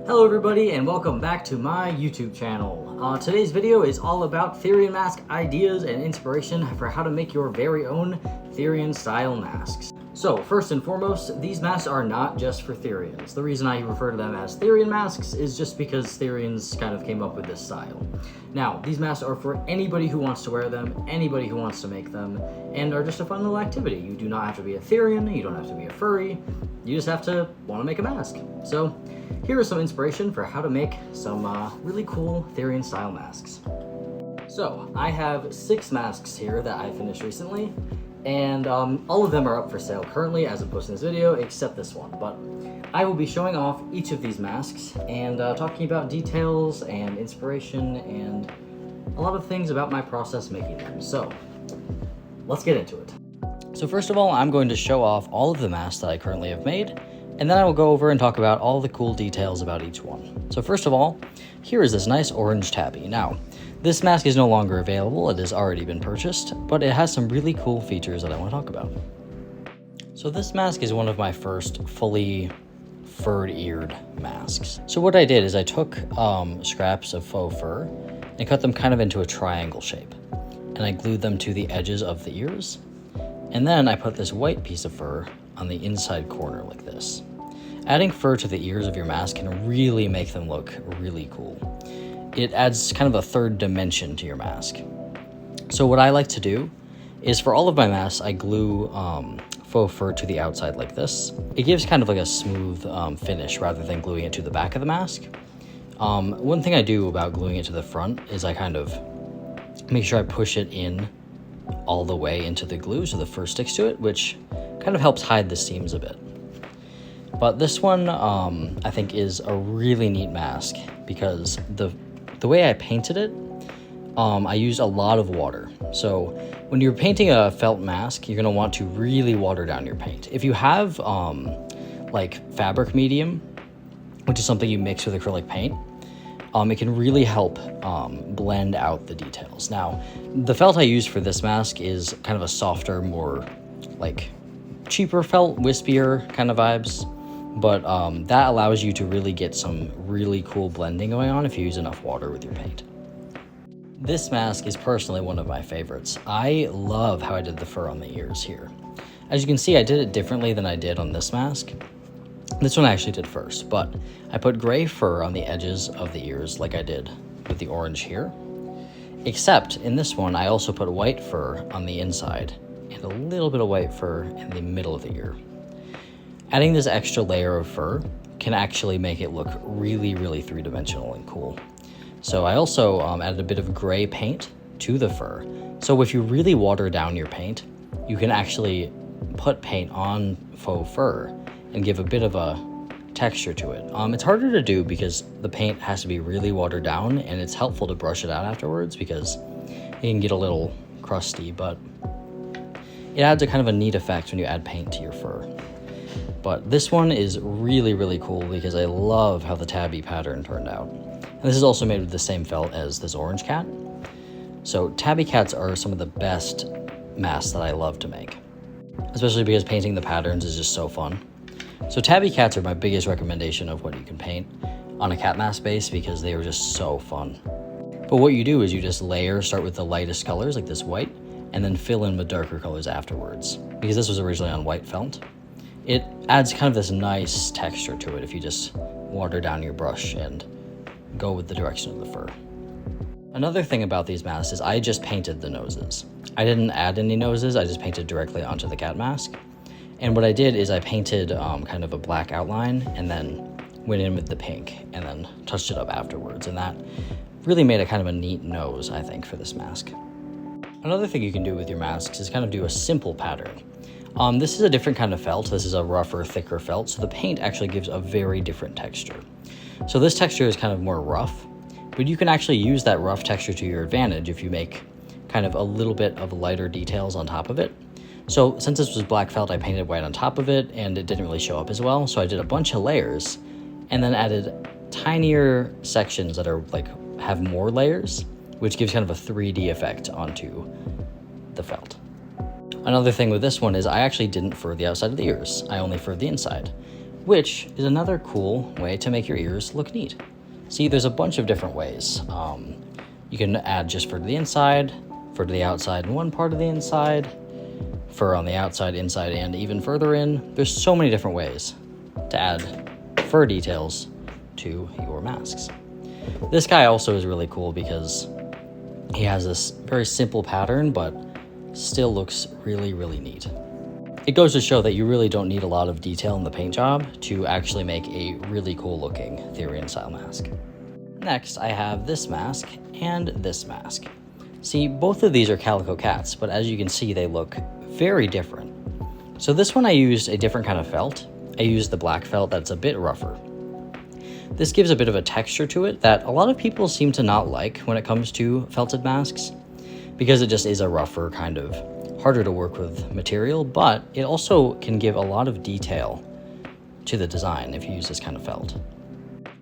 Hello everybody and welcome back to my YouTube channel. Today's video is all about Therian mask ideas and inspiration for how to make your very own Therian style masks. So first and foremost, these masks are not just for Therians. The reason I refer to them as Therian masks is just because Therians kind of came up with this style. Now, these masks are for anybody who wants to wear them, anybody who wants to make them, and are just a fun little activity. You do not have to be a Therian, you don't have to be a furry, you just have to want to make a mask. So here is some inspiration for how to make some really cool Therian style masks. So I have 6 masks here that I finished recently, and all of them are up for sale currently as of posting this video, except this one. But I will be showing off each of these masks and talking about details and inspiration and a lot of things about my process making them. So let's get into it. So first of all, I'm going to show off all of the masks that I currently have made, and then I will go over and talk about all the cool details about each one. So first of all, here is this nice orange tabby. Now, this mask is no longer available, it has already been purchased, but it has some really cool features that I want to talk about. So this mask is one of my first fully fur-eared masks. So what I did is I took scraps of faux fur and cut them kind of into a triangle shape, and I glued them to the edges of the ears, and then I put this white piece of fur on the inside corner like this. Adding fur to the ears of your mask can really make them look really cool. It adds kind of a third dimension to your mask. So what I like to do is for all of my masks, I glue faux fur to the outside like this. It gives kind of like a smooth finish rather than gluing it to the back of the mask. One thing I do about gluing it to the front is I kind of make sure I push it in all the way into the glue so the fur sticks to it, which kind of helps hide the seams a bit. But this one I think is a really neat mask because the way I painted it, I used a lot of water. So when you're painting a felt mask, you're gonna want to really water down your paint. If you have like fabric medium, which is something you mix with acrylic paint, it can really help blend out the details. Now, the felt I use for this mask is kind of a softer, more like cheaper felt, wispier kind of vibes, but that allows you to really get some really cool blending going on if you use enough water with your paint. This mask is personally one of my favorites. I love how I did the fur on the ears here. As you can see, I did it differently than I did on this mask. This one I actually did first, but I put gray fur on the edges of the ears like I did with the orange here. Except in this one, I also put white fur on the inside and a little bit of white fur in the middle of the ear. Adding this extra layer of fur can actually make it look really, really three-dimensional and cool. So I also added a bit of gray paint to the fur. So if you really water down your paint, you can actually put paint on faux fur and give a bit of a texture to it. It's harder to do because the paint has to be really watered down, and it's helpful to brush it out afterwards because it can get a little crusty, but it adds a kind of a neat effect when you add paint to your fur. But this one is really, really cool because I love how the tabby pattern turned out. And this is also made with the same felt as this orange cat. So tabby cats are some of the best masks that I love to make, especially because painting the patterns is just so fun. So tabby cats are my biggest recommendation of what you can paint on a cat mask base because they are just so fun. But what you do is you just start with the lightest colors like this white, and then fill in with darker colors afterwards. Because this was originally on white felt, it adds kind of this nice texture to it if you just water down your brush and go with the direction of the fur. Another thing about these masks is I just painted the noses. I didn't add any noses, I just painted directly onto the cat mask. And what I did is I painted kind of a black outline and then went in with the pink and then touched it up afterwards. And that really made a kind of a neat nose, I think, for this mask. Another thing you can do with your masks is kind of do a simple pattern. This is a different kind of felt. This is a rougher, thicker felt, so the paint actually gives a very different texture. So this texture is kind of more rough, but you can actually use that rough texture to your advantage if you make kind of a little bit of lighter details on top of it. So since this was black felt, I painted white on top of it, and it didn't really show up as well, so I did a bunch of layers, and then added tinier sections that are like have more layers, which gives kind of a 3D effect onto the felt. Another thing with this one is I actually didn't fur the outside of the ears. I only furred the inside. which is another cool way to make your ears look neat. See, there's a bunch of different ways. You can add just fur to the inside, fur to the outside and one part of the inside, fur on the outside, inside, and even further in. There's so many different ways to add fur details to your masks. This guy also is really cool because he has this very simple pattern, but still looks really, really neat. It goes to show that you really don't need a lot of detail in the paint job to actually make a really cool looking Therian style mask. Next, I have this mask and this mask. See, both of these are Calico cats, but as you can see, they look very different. So this one I used a different kind of felt. I used the black felt that's a bit rougher. This gives a bit of a texture to it that a lot of people seem to not like when it comes to felted masks, because it just is a rougher, kind of harder to work with material, but it also can give a lot of detail to the design if you use this kind of felt.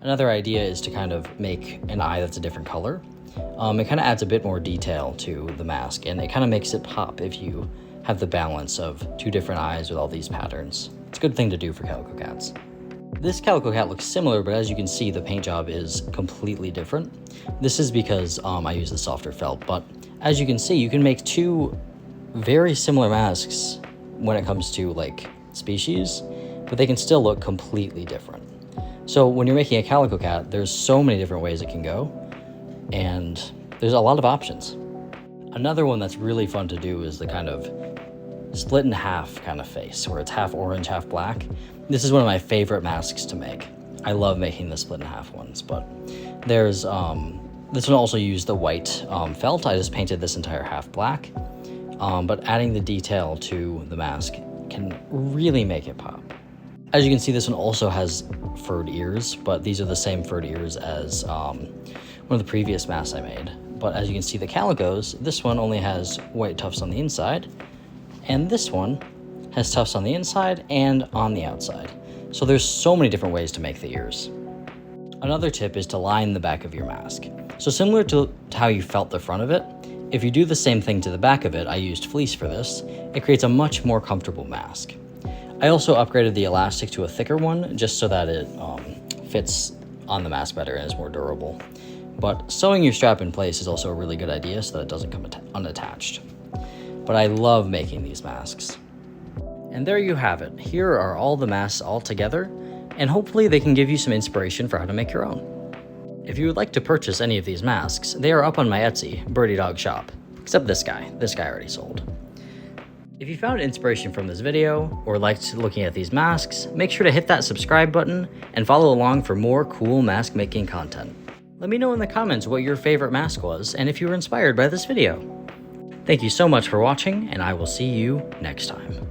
Another idea is to kind of make an eye that's a different color. It kind of adds a bit more detail to the mask, and it kind of makes it pop if you have the balance of two different eyes with all these patterns. It's a good thing to do for Calico cats. This Calico cat looks similar, but as you can see, the paint job is completely different. This is because I use the softer felt, but as you can see, you can make two very similar masks when it comes to like species, but they can still look completely different. So when you're making a Calico cat, there's so many different ways it can go, and there's a lot of options. Another one that's really fun to do is the kind of split in half kind of face, where it's half orange, half black. This is one of my favorite masks to make. I love making the split in half ones, but there's, this one also used the white felt. I just painted this entire half black, but adding the detail to the mask can really make it pop. As you can see, this one also has furred ears, but these are the same furred ears as one of the previous masks I made. But as you can see, the Calicos, this one only has white tufts on the inside, and this one has tufts on the inside and on the outside. So there's so many different ways to make the ears. Another tip is to line the back of your mask. So similar to how you felt the front of it, if you do the same thing to the back of it, I used fleece for this, it creates a much more comfortable mask. I also upgraded the elastic to a thicker one, just so that it fits on the mask better and is more durable. But sewing your strap in place is also a really good idea so that it doesn't come unattached. But I love making these masks. And there you have it. Here are all the masks all together, and hopefully they can give you some inspiration for how to make your own. If you would like to purchase any of these masks, they are up on my Etsy, Birdie Dog Shop, except this guy. This guy already sold. If you found inspiration from this video, or liked looking at these masks, make sure to hit that subscribe button and follow along for more cool mask making content. Let me know in the comments what your favorite mask was, and if you were inspired by this video. Thank you so much for watching, and I will see you next time.